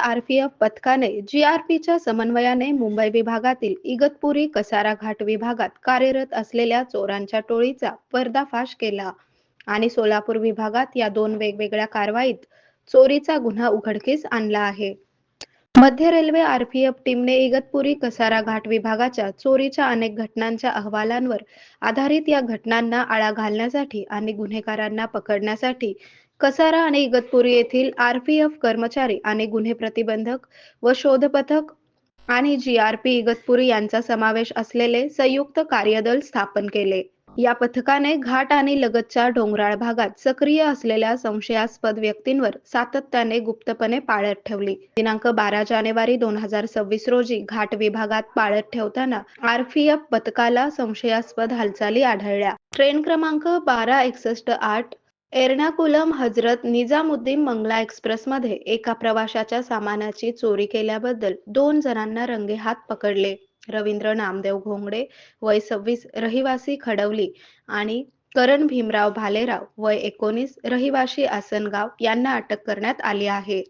RPF पथकाने जीआरपीच्या समन्वयाने मुंबई विभागातील इगतपुरी कसारा घाट विभागात कार्यरत असलेल्या चोरांच्या टोळीचा पर्दाफाश केला आणि सोलापूर विभागात या दोन वेगवेगळ्या कारवाईत चोरीचा गुन्हा उघडकीस आणला आहे. मध्य रेल्वे आरपीएफ टीमने इगतपुरी कसारा घाट विभागाच्या चोरीच्या अनेक घटनांच्या अहवालांवर आधारित या घटनांना आळा घालण्यासाठी आणि गुन्हेगारांना पकडण्यासाठी कसारा आणि इगतपुरी येथील आरपीएफ कर्मचारी आणि गुन्हे प्रतिबंधक व शोध पथक आणि जीआरपी इगतपुरी यांचा समावेश असलेले संयुक्त कार्यदल स्थापन केले. या पथकाने घाट आणि लगतच्या डोंगराळ भागात सक्रिय असलेल्या संशयास्पद व्यक्तींवर सातत्याने गुप्तपणे पाळत ठेवली. दिनांक 12 जानेवारी 2026 रोजी घाट विभागात पाळत ठेवताना आरपीएफ पथकाला संशयास्पद हालचाली आढळल्या. ट्रेन क्रमांक 1268 एर्नाकुलम हजरत निजामुद्दीन मंगला एक्सप्रेसमध्ये एका प्रवाशाच्या सामानाची चोरी केल्याबद्दल 2 जणांना रंगेहात पकडले. रवींद्र नामदेव घोंगडे वय 26 रहिवासी खडवली आणि करण भीमराव भालेराव वय 19 रहिवासी आसनगाव यांना अटक करण्यात आली आहे.